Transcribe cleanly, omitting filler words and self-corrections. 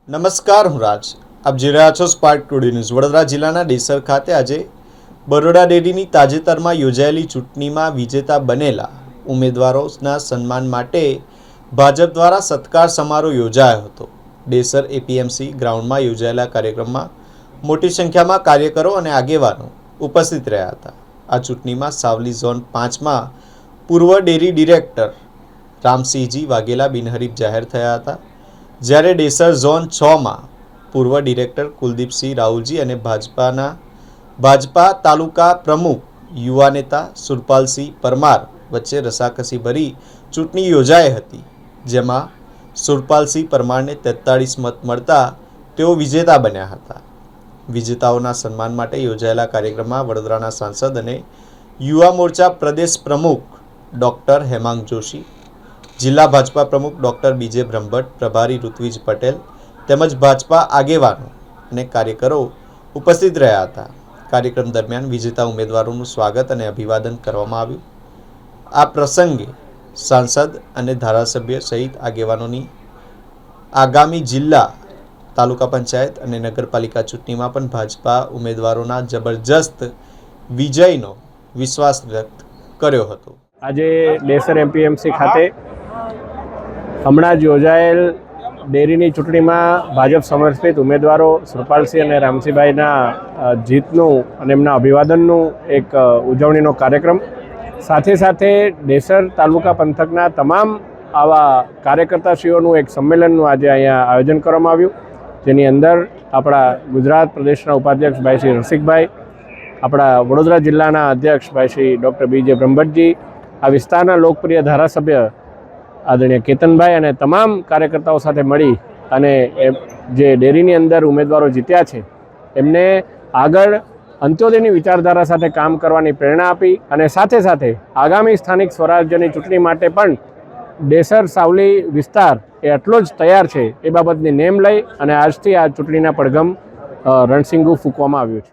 નમસ્કાર, હું રાજ. આપ જોઈ રહ્યા છો સ્પાર્ક ટુડે ન્યૂઝ. વડોદરા જિલ્લાના ડેસર ખાતે આજે બરોડા ડેરીની તાજેતરમાં યોજાયેલી ચૂંટણીમાં વિજેતા બનેલા ઉમેદવારોના સન્માન માટે ભાજપ દ્વારા સત્કાર સમારોહ યોજાયો હતો. ડેસર એપીએમસી ગ્રાઉન્ડમાં યોજાયેલા કાર્યક્રમમાં મોટી સંખ્યામાં કાર્યકરો અને આગેવાનો ઉપસ્થિત રહ્યા હતા. આ ચૂંટણીમાં સાવલી ઝોન 5માં પૂર્વ ડેરી ડિરેક્ટર રામસિંહજી વાઘેલા બિનહરીફ જાહેર થયા હતા, જ્યારે ડેસર ઝોન 6માં પૂર્વ ડિરેક્ટર કુલદીપસિંહ રાહુલજી અને ભાજપા તાલુકા પ્રમુખ યુવા નેતા સુરપાલસિંહ પરમાર વચ્ચે રસાકસી ભરી ચૂંટણી યોજાઈ હતી, જેમાં સુરપાલસિંહ પરમારને 43 મત મળતા તેઓ વિજેતા બન્યા હતા. વિજેતાઓના સન્માન માટે યોજાયેલા કાર્યક્રમમાં વડોદરાના સાંસદ અને યુવા મોરચા પ્રદેશ પ્રમુખ ડૉક્ટર હેમાંગ જોશી, જિલ્લા ભાજપા પ્રમુખ ડૉક્ટર બીજે બ્રહ્મભટ્ટ, પ્રભારી ઋત્વિજ પટેલ તેમજ ભાજપા આગેવાનો અને કાર્યકરો ઉપસ્થિત રહ્યા હતા. કાર્યક્રમ દરમિયાન વિજેતા ઉમેદવારોનું સ્વાગત અને અભિવાદન કરવામાં આવ્યું. આ પ્રસંગે સાંસદ અને ધારાસભ્ય સહિત આગેવાનોની આગામી જિલ્લા, તાલુકા પંચાયત અને નગરપાલિકા ચૂંટણીમાં પણ ભાજપા ઉમેદવારોના જબરજસ્ત વિજયનો વિશ્વાસ વ્યક્ત કર્યો હતો. આજે ડેસર એપીએમસી ખાતે હમણાં જ યોજાયેલ ડેરીની ચૂંટણીમાં ભાજપ સમર્થિત ઉમેદવારો સુરપાલસિંહ અને રામસિંહભાઈના જીતનું અને એમના અભિવાદનનું એક ઉજવણીનો કાર્યક્રમ, સાથે સાથે ડેસર તાલુકા પંથકના તમામ આવા કાર્યકર્તાશ્રીઓનું એક સંમેલનનું આજે અહીંયા આયોજન કરવામાં આવ્યું, જેની અંદર આપણા ગુજરાત પ્રદેશના ઉપાધ્યક્ષ ભાઈ શ્રી રસિકભાઈ, આપણા વડોદરા જિલ્લાના અધ્યક્ષ ભાઈ શ્રી ડૉક્ટર બીજે બ્રહ્મભટ્ટજી, આ વિસ્તારના લોકપ્રિય ધારાસભ્ય આદરણીય કેતનભાઈ અને તમામ કાર્યકર્તાઓ સાથે મળી અને જે ડેરીની અંદર ઉમેદવારો જીત્યા છે એમને આગળ અંત્યોદયની વિચારધારા સાથે કામ કરવાની પ્રેરણા આપી અને સાથે સાથે આગામી સ્થાનિક સ્વરાજ્યની ચૂંટણી માટે પણ ડેસર સાવલી વિસ્તાર એ એટલો જ તૈયાર છે એ બાબતની નેમ લઈ અને આજથી આ ચૂંટણીના પડઘમ રણસિંગુ ફૂંકવામાં આવ્યું છે.